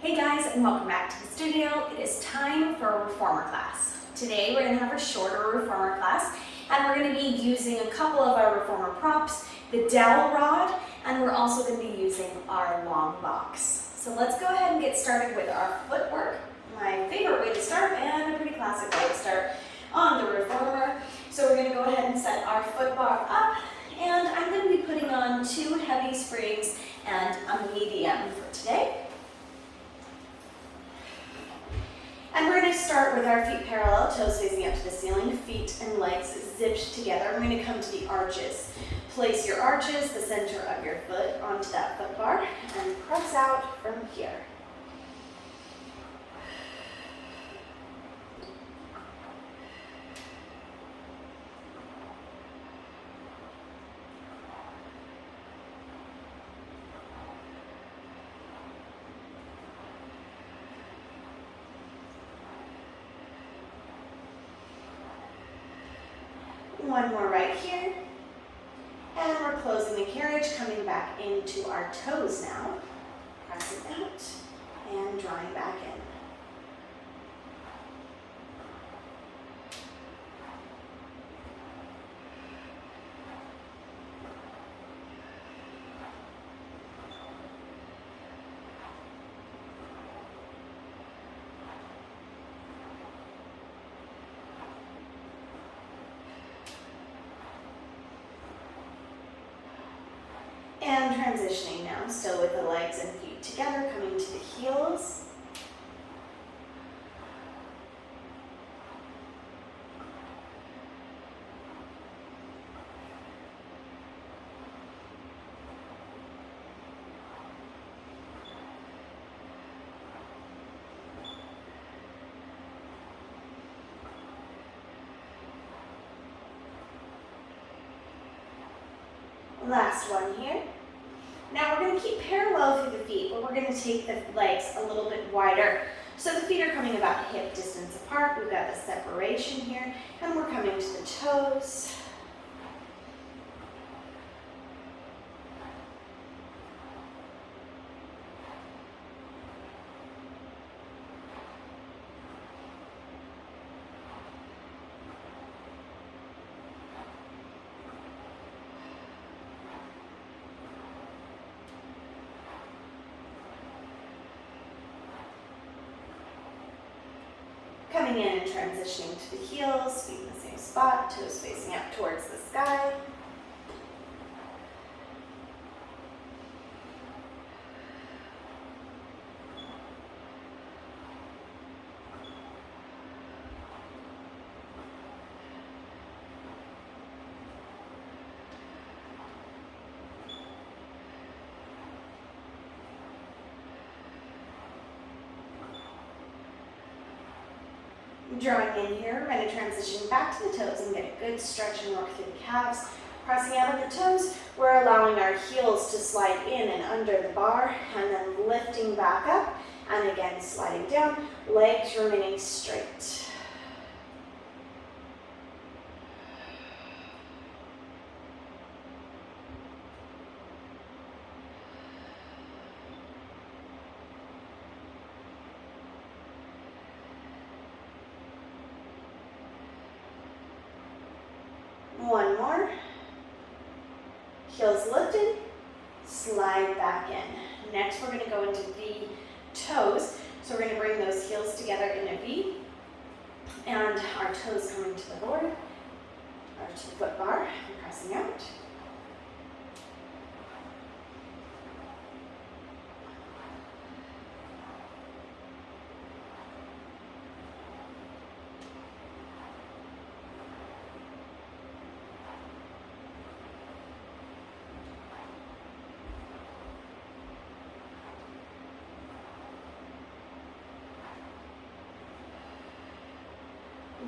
Hey guys, and welcome back to the studio. It is time for a reformer class. Today we're going to have a shorter reformer class, and we're going to be using a couple of our reformer props, the dowel rod, and we're also going to be using our long box. So let's go ahead and get started with our footwork. My favorite way to start, and a pretty classic way to start on the reformer. So we're going to go ahead and set our foot bar up, and I'm going to be putting on 2 heavy springs and a medium for today. And we're going to start with our feet parallel, toes facing up to the ceiling, feet and legs zipped together. We're going to come to the arches. Place your arches, the center of your foot, onto that foot bar and press out from here. One more right here, and we're closing the carriage, coming back into our toes now, pressing out and drawing back in. And transitioning now, still with the legs and feet together, coming to the heels. Last one here. Now we're going to keep parallel through the feet, but we're going to take the legs a little bit wider. So the feet are coming about hip distance apart. We've got the separation here, and we're coming to the toes. Coming in and transitioning to the heels, feet in the same spot, toes facing up towards the sky. Drawing in here, we're going to transition back to the toes and get a good stretch and work through the calves. Pressing out of the toes, we're allowing our heels to slide in and under the bar, and then lifting back up, and again sliding down, legs remaining straight. One more. Heels lifted, slide back in. Next, we're going to go into V toes. So we're going to bring those heels together in a V, and our toes coming to the board, or to the foot bar, and pressing out.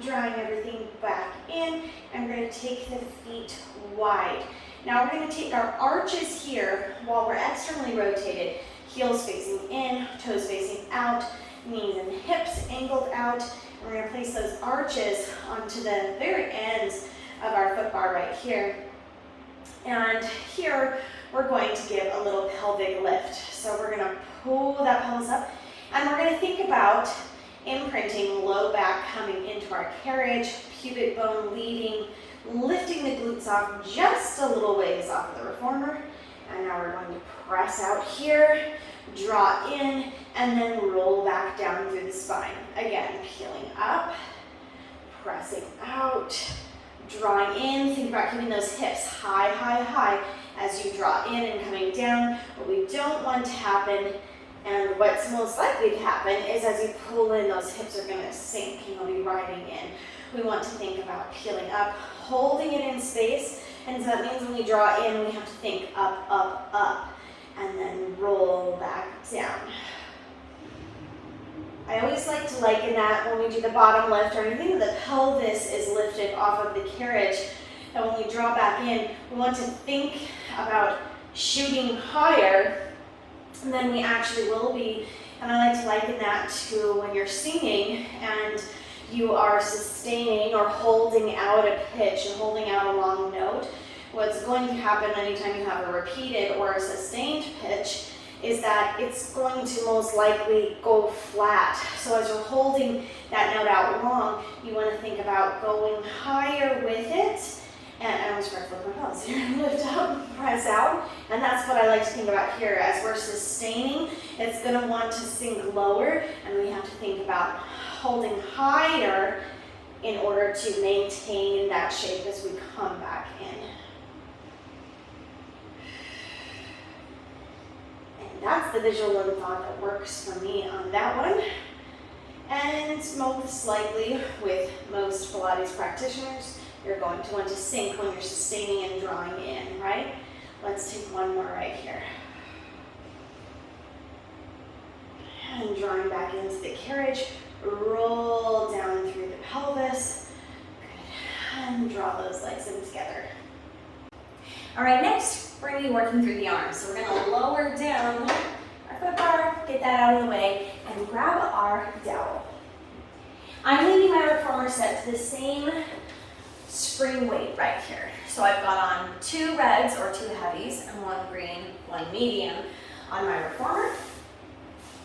Drawing everything back in, and we're going to take the feet wide. Now we're going to take our arches here while we're externally rotated, heels facing in, toes facing out, knees and hips angled out. And we're going to place those arches onto the very ends of our foot bar right here. And here we're going to give a little pelvic lift. So we're going to pull that pelvis up And we're going to think about imprinting low back coming into our carriage, pubic bone leading, lifting the glutes off just a little ways off of the reformer. And now we're going to press out here, draw in, and then roll back down through the spine. Again, peeling up, pressing out, drawing in. Think about keeping those hips high, high, high as you draw in and coming down. What we don't want to happen, and what's most likely to happen, is as you pull in, those hips are going to sink and you'll be riding in. We want to think about peeling up, holding it in space, and so that means when we draw in, we have to think up, up, up, and then roll back down. I always like to liken that when we do the bottom lift or anything, the pelvis is lifted off of the carriage. And when we draw back in, we want to think about shooting higher than we actually will be. And I like to liken that to when you're singing and you are sustaining or holding out a pitch and holding out a long note. What's going to happen anytime you have a repeated or a sustained pitch is that it's going to most likely go flat. So as you're holding that note out long, you want to think about going higher with it. And I almost forgot to lift my pelvis here. Lift up, press out. And that's what I like to think about here. As we're sustaining, it's going to want to sink lower, and we have to think about holding higher in order to maintain that shape as we come back in. That's the visual and thought that works for me on that one. And most likely with most Pilates practitioners, you're going to want to sink when you're sustaining and drawing in, right? Let's take one more right here. And drawing back into the carriage, roll down through the pelvis. Good. And draw those legs in together. All right, next, we're going to be working through the arms. So we're going to lower down our foot bar, get that out of the way, and grab our dowel. I'm leaving my reformer set to the same spring weight right here. So I've got on 2 reds or 2 heavies and 1 green, 1 medium on my reformer.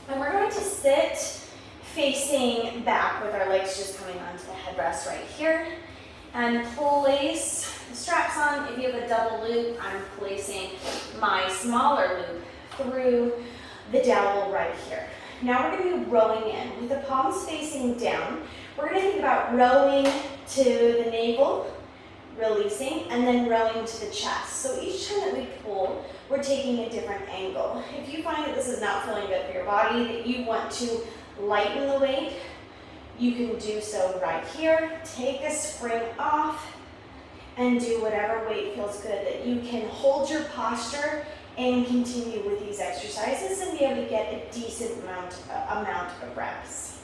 And we're going to sit facing back with our legs just coming onto the headrest right here. And place the straps on. If you have a double loop, I'm placing my smaller loop through the dowel right here. Now we're going to be rowing in with the palms facing down. We're going to think about rowing to the navel, releasing, and then rowing to the chest. So each time that we pull, we're taking a different angle. If you find that this is not feeling good for your body, that you want to lighten the weight, you can do so right here. Take a spring off and do whatever weight feels good, that you can hold your posture and continue with these exercises and be able to get a decent amount of reps.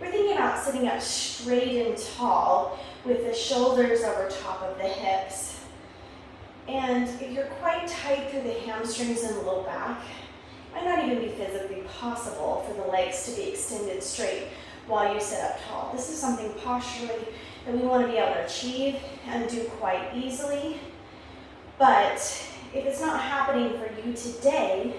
We're thinking about sitting up straight and tall with the shoulders over top of the hips. And if you're quite tight through the hamstrings and the low back, it might not even be physically possible for the legs to be extended straight while you sit up tall. This is something posturally that we want to be able to achieve and do quite easily. But if it's not happening for you today,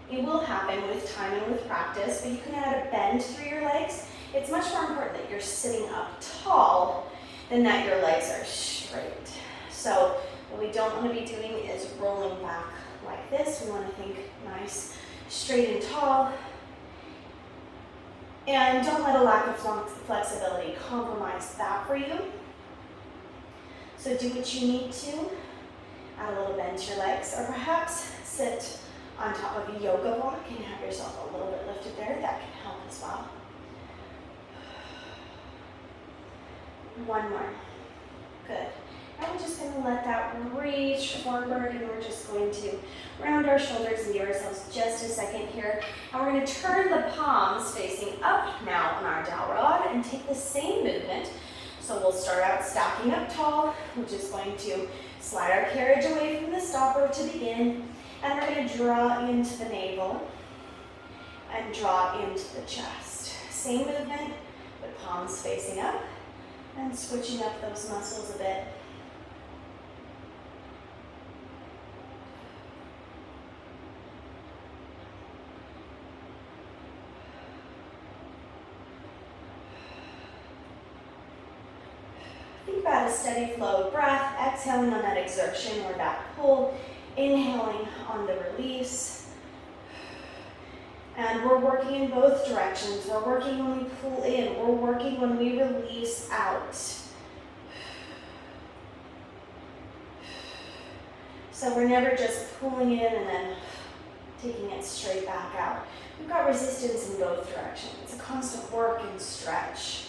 it will happen with time and with practice, but you can add a bend through your legs. It's much more important that you're sitting up tall than that your legs are straight. So what we don't want to be doing is rolling back like this. We want to think nice, straight and tall. And don't let a lack of flexibility compromise that for you. So do what you need to. Add a little bend to your legs, or perhaps sit on top of a yoga block and have yourself a little bit lifted there. That can help as well. One more. Good. Now we're just going to let that reach forward, and we're just going to round our shoulders and give ourselves just a second here. And we're going to turn the palms facing up now on our dowel rod and take the same movement. So we'll start out stacking up tall, which is going to slide our carriage away from the stopper to begin. And we're going to draw into the navel and draw into the chest. Same movement, but palms facing up and switching up those muscles a bit. Think about a steady flow of breath, exhaling on that exertion or that pull, inhaling on the release. And we're working in both directions. We're working when we pull in. We're working when we release out. So we're never just pulling in and then taking it straight back out. We've got resistance in both directions. It's a constant work and stretch.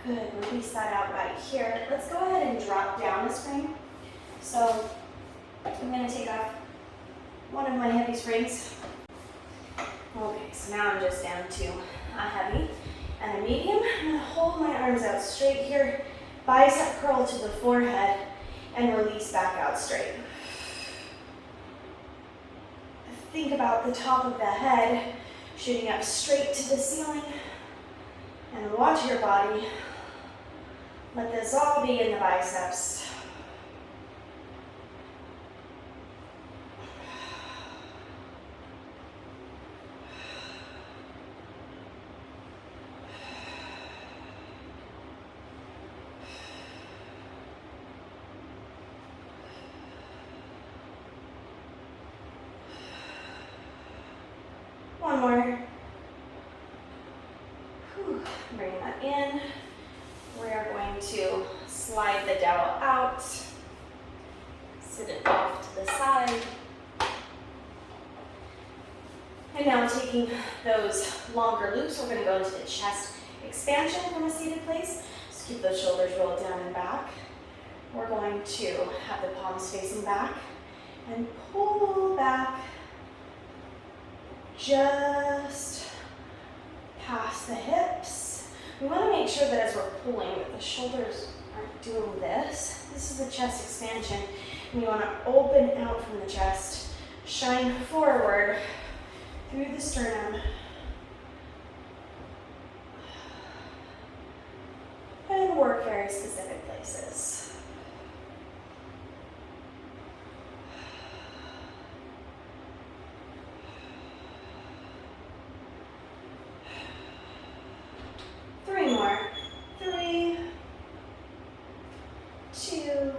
Good, release that out right here. Let's go ahead and drop down the spring. So I'm going to take off one of my heavy springs. Okay, so now I'm just down to a heavy and a medium. I'm going to hold my arms out straight here, bicep curl to the forehead, and release back out straight. Think about the top of the head shooting up straight to the ceiling, and watch your body. Let this all be in the biceps. One more. Bring that in. We are going to slide the dowel out, sit it off to the side. And now taking those longer loops, we're going to go into the chest expansion from a seated place. Just keep those shoulders rolled down and back. We're going to have the palms facing back and pull back just past the hips. We want to make sure that as we're pulling, that the shoulders aren't doing this. This is the chest expansion. And you want to open out from the chest, shine forward through the sternum. And work very specific places. Three more. 3, 2,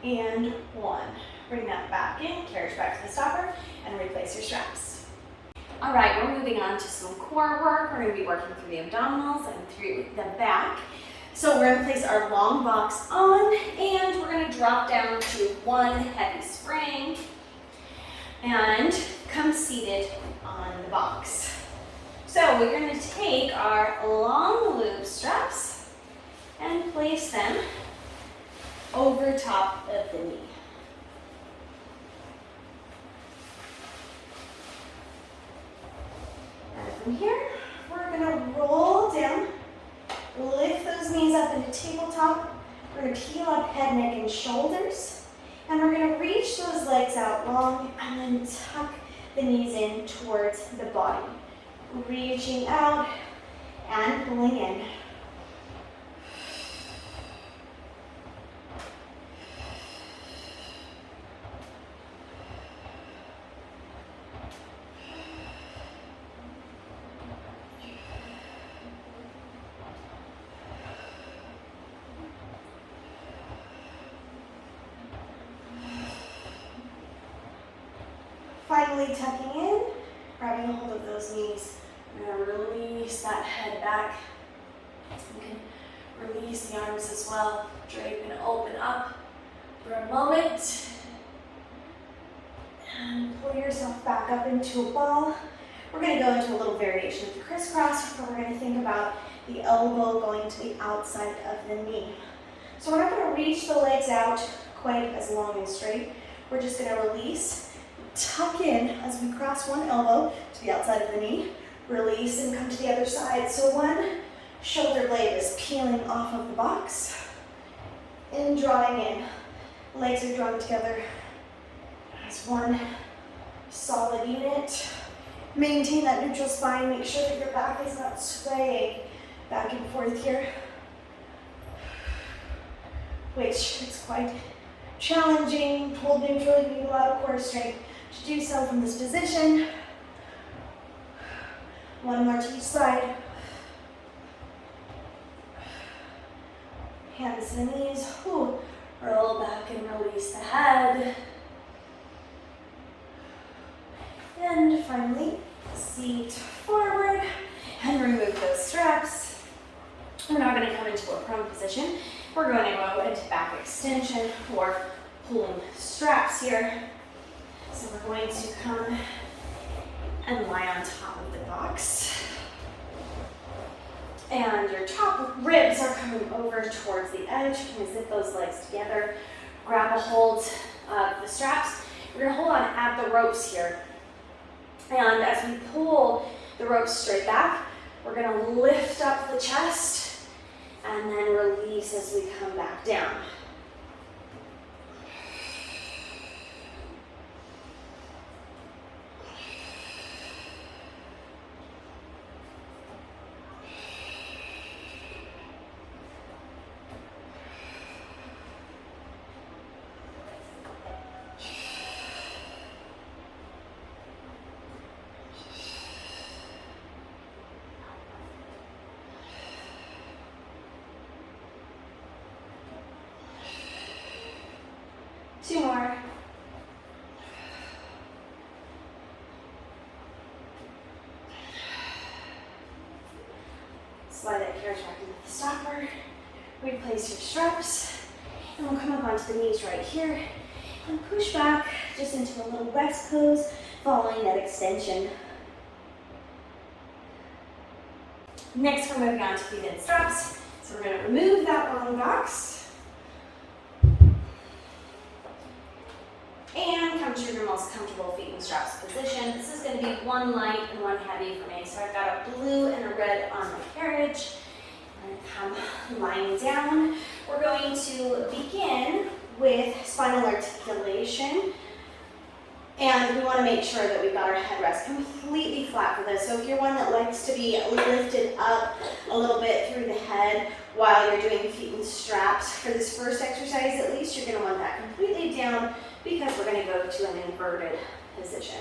and 1. Bring that back in, carriage back to the stopper, and replace your straps. All right, we're moving on to some core work. We're going to be working through the abdominals and through the back. So we're going to place our long box on, and we're going to drop down to one heavy spring and come seated on the box. So we're going to take our long loop straps and place them over top of the knee. And from here, we're going to roll down, lift those knees up into tabletop. We're going to peel up head, neck, and shoulders. And we're going to reach those legs out long and then tuck the knees in towards the body. Reaching out and pulling in. Finally tucking in, grabbing a hold of those knees. We're going to release that head back. You can release the arms as well. Drape and open up for a moment. And pull yourself back up into a ball. We're going to go into a little variation of the crisscross, where we're going to think about the elbow going to the outside of the knee. So we're not going to reach the legs out quite as long and straight. We're just going to release, tuck in as we cross one elbow to the outside of the knee. Release and come to the other side. So one shoulder blade is peeling off of the box. and drawing in. Legs are drawn together as one solid unit. Maintain that neutral spine. Make sure that your back is not swaying back and forth here, which is quite challenging. Hold neutral. You need a lot of core strength to do so from this position. One more to each side. Hands to the knees. Ooh. Roll back and release the head. And finally, seat forward and remove those straps. We're now going to come into a prone position. We're going to go into back extension or pulling straps here. So we're going to come and lie on top of the box. And your top ribs are coming over towards the edge. You're going to zip those legs together. Grab a hold of the straps. We're going to hold on at the ropes here. And as we pull the ropes straight back, we're going to lift up the chest and then release as we come back down. Two more. Slide that carriage back into the stopper. Replace your straps. And we'll come up onto the knees right here and push back just into a little rest pose following that extension. Next, we're moving on to feet in straps. So we're going to remove that long box. And come to your most comfortable feet in straps position. This is going to be one light and one heavy for me. So I've got a blue and a red on my carriage. I'm going to come lying down. We're going to begin with spinal articulation. And we want to make sure that we've got our headrest completely flat for this. So if you're one that likes to be lifted up a little bit through the head while you're doing feet in straps, for this first exercise at least, you're going to want that completely down, because we're going to go to an inverted position.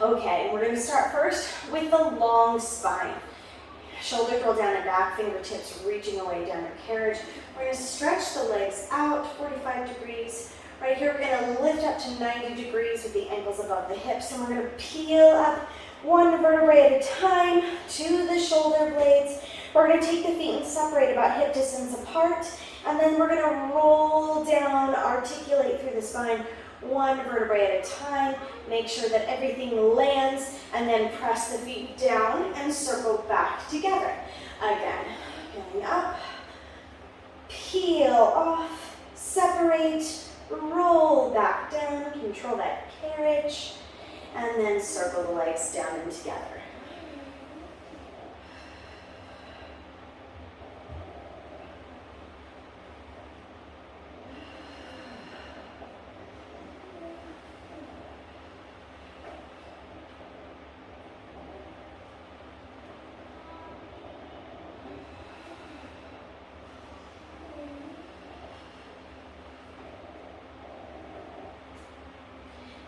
Okay, we're going to start first with the long spine. Shoulder curl down and back, fingertips reaching away down your carriage. We're going to stretch the legs out 45 degrees. Right here, we're going to lift up to 90 degrees with the ankles above the hips, and we're going to peel up one vertebrae at a time to the shoulder blades. We're going to take the feet and separate about hip distance apart. And then we're going to roll down, articulate through the spine, one vertebrae at a time. Make sure that everything lands, and then press the feet down and circle back together. Again, peeling up, peel off, separate, roll back down, control that carriage, and then circle the legs down and together.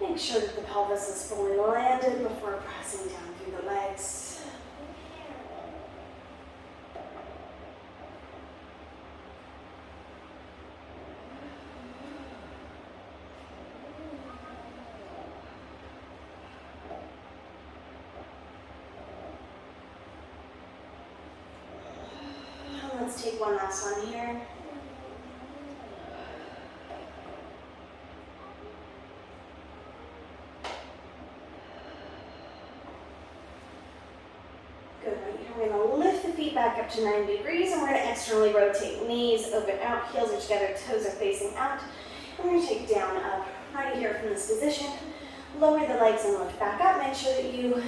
Make sure that the pelvis is fully landed before pressing down through the legs. And let's take one last one here. Back up to 90 degrees, and we're going to externally rotate. Knees open out, heels are together, toes are facing out. And we're going to take down, up, right here from this position. Lower the legs and lift back up. Make sure that you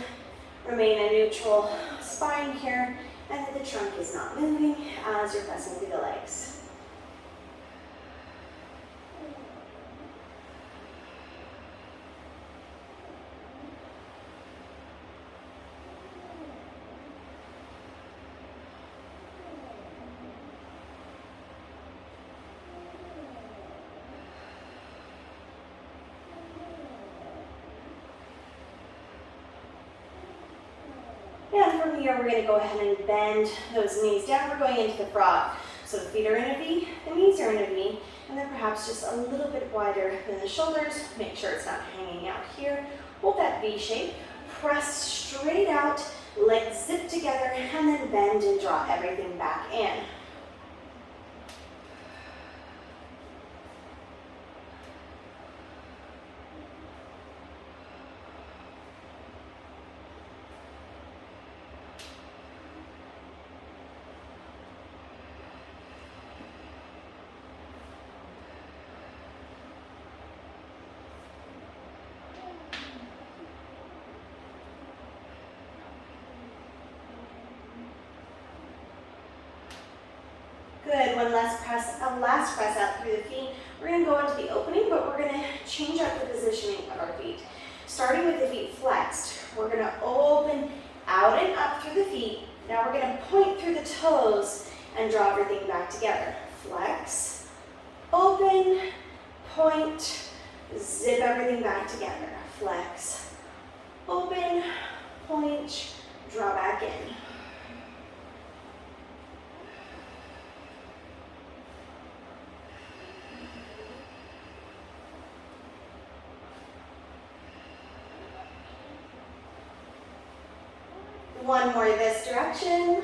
remain a neutral spine here. and that the trunk is not moving as you're pressing through the legs. And from here, we're going to go ahead and bend those knees down. We're going into the frog. So the feet are in a V, the knees are in a V, and then perhaps just a little bit wider than the shoulders. Make sure it's not hanging out here. Hold that V shape. Press straight out, legs zip together, and then bend and draw everything back in. Good, one last press out through the feet. We're going to go into the opening, but we're going to change up the positioning of our feet. Starting with the feet flexed, we're going to open out and up through the feet. Now we're going to point through the toes and draw everything back together. Flex, open, point, zip everything back together. Flex, open, point, draw back in. One more this direction.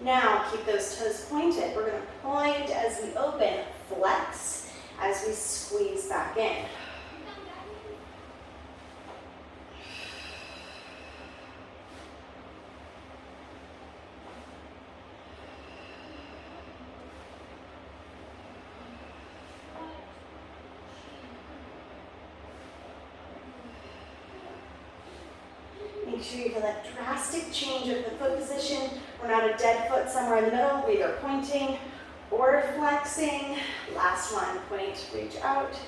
Now keep those toes pointed. We're going to point as we open, flex as we squeeze back in. Make sure you feel that drastic change of the foot position. We're not a dead foot somewhere in the middle. We're either pointing or flexing. Last one, point, reach out,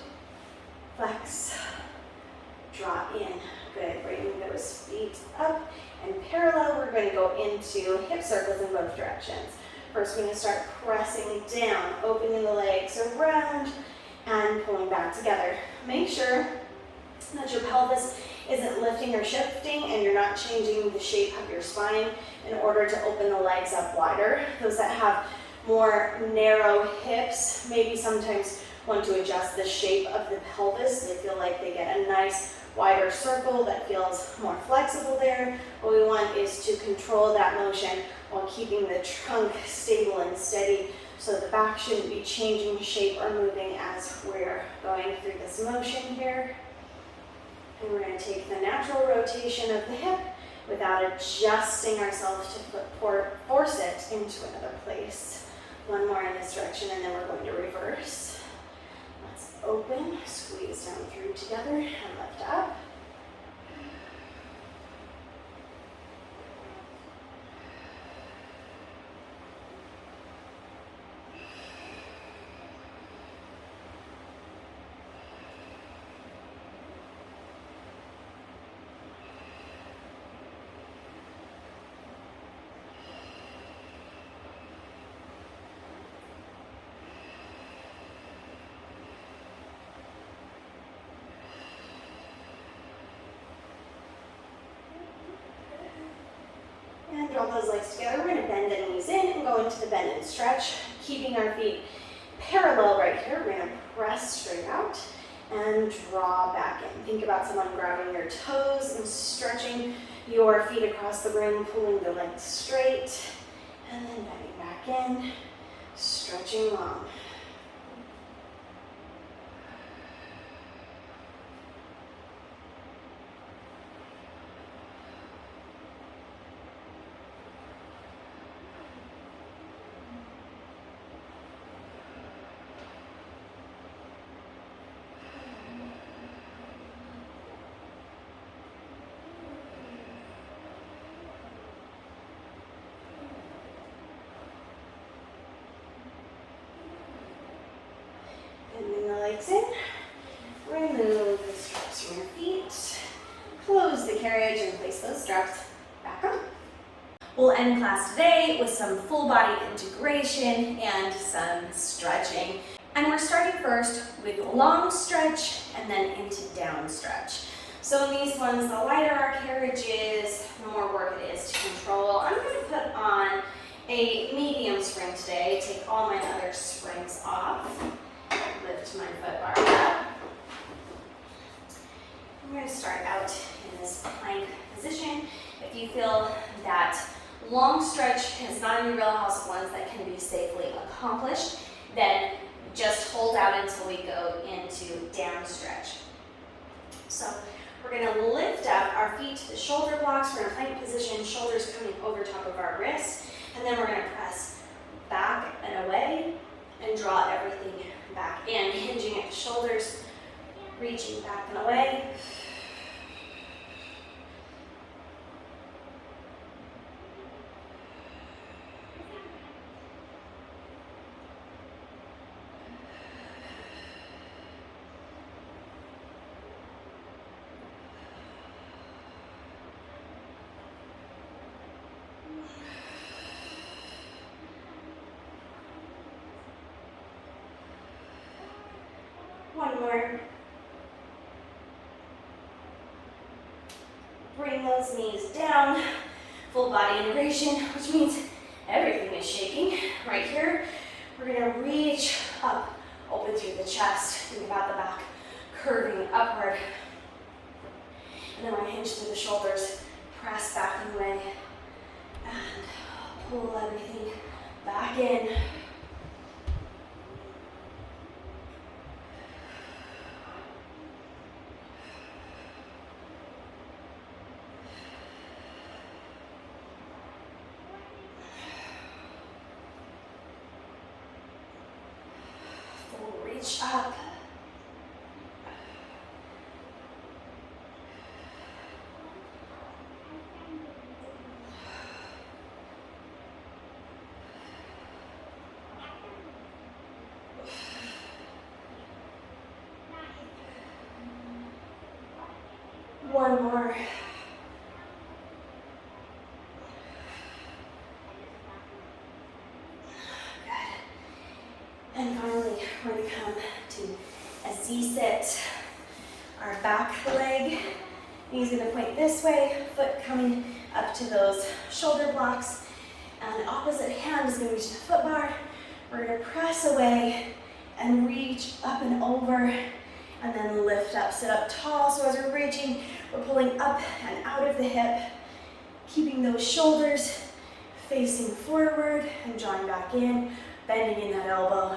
flex, draw in. Good, bring those feet up and parallel. We're going to go into hip circles in both directions. First, we're going to start pressing down, opening the legs around and pulling back together. Make sure that your pelvis isn't lifting or shifting and you're not changing the shape of your spine in order to open the legs up wider. Those that have more narrow hips maybe sometimes want to adjust the shape of the pelvis. They feel like they get a nice wider circle that feels more flexible there. What we want is to control that motion while keeping the trunk stable and steady so the back shouldn't be changing shape or moving as we're going through this motion here. And we're going to take the natural rotation of the hip without adjusting ourselves to force it into another place. One more in this direction and then we're going to reverse. Let's open, squeeze down through together and lift up. Draw those legs together. We're going to bend the knees in and go into the bend and stretch, keeping our feet parallel right here. We're going to press straight out and draw back in. Think about someone grabbing your toes and stretching your feet across the room, pulling the legs straight, and then bending back in, stretching long. legs in. Remove the straps from your feet. Close the carriage and place those straps back on. We'll end class today with some full body integration and some stretching. And we're starting first with a long stretch and then into down stretch. So in these ones, the lighter our carriage is, the more work it is to control. I'm going to put on a medium spring today, take all my other springs off, lift my foot bar up. I'm going to start out in this plank position. If you feel that long stretch is not in your wheelhouse of ones that can be safely accomplished, then just hold out until we go into down stretch. So we're going to lift up our feet to the shoulder blocks. We're in a plank position, shoulders coming over top of our wrists. And then we're going to press back and away and draw everything back in, hinging at the shoulders, reaching back and away. One more. Bring those knees down. Full body integration, which means everything is shaking right here. We're going to reach up, open through the chest. Think about the back curving upward. And then we're going to hinge through the shoulders, press back and away, and pull everything back in. Reach up. One more. And finally, we're going to come to a Z-sit. Our back leg, knees going to point this way, foot coming up to those shoulder blocks. And the opposite hand is going to reach the foot bar. We're going to press away and reach up and over, and then lift up, sit up tall. So as we're reaching, we're pulling up and out of the hip, keeping those shoulders facing forward and drawing back in, bending in that elbow,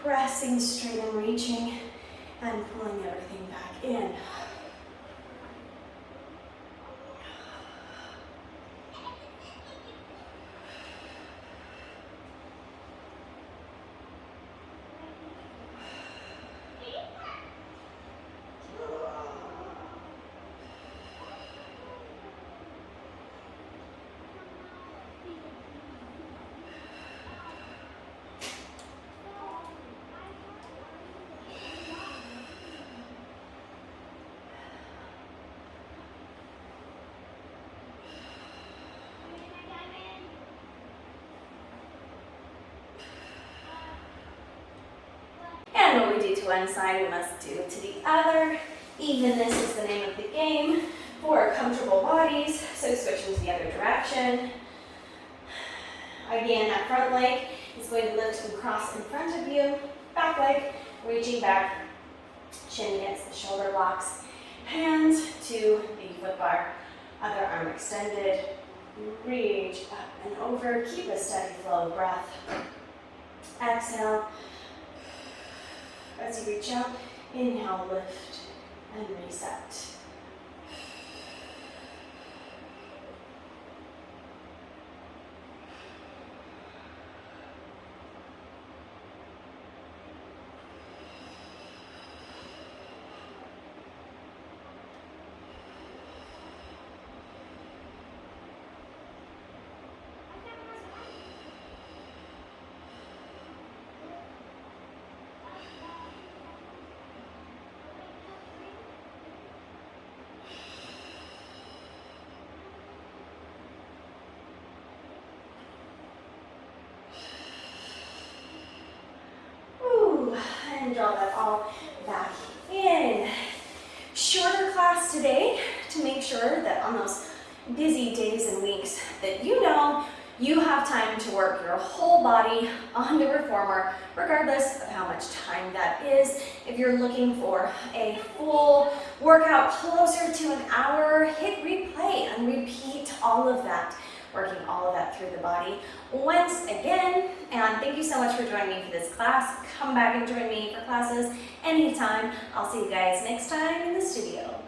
pressing straight and reaching, and pulling everything back in. And what we do to one side, we must do to the other. Evenness is the name of the game for comfortable bodies. So switching to the other direction. Again, that front leg is going to lift and cross in front of you. Back leg, reaching back, chin against the shoulder blocks. Hands to the foot bar. Other arm extended. Reach up and over. Keep a steady flow of breath. Exhale. As you reach out, inhale, lift, and reset. draw that all back in. Shorter class today to make sure that on those busy days and weeks that you know you have time to work your whole body on the reformer, regardless of how much time that is. If you're looking for a full workout closer to an hour, hit replay and repeat all of that, working all of that through the body once again. And thank you so much for joining me for this class. Come back and join me for classes anytime. I'll see you guys next time in the studio.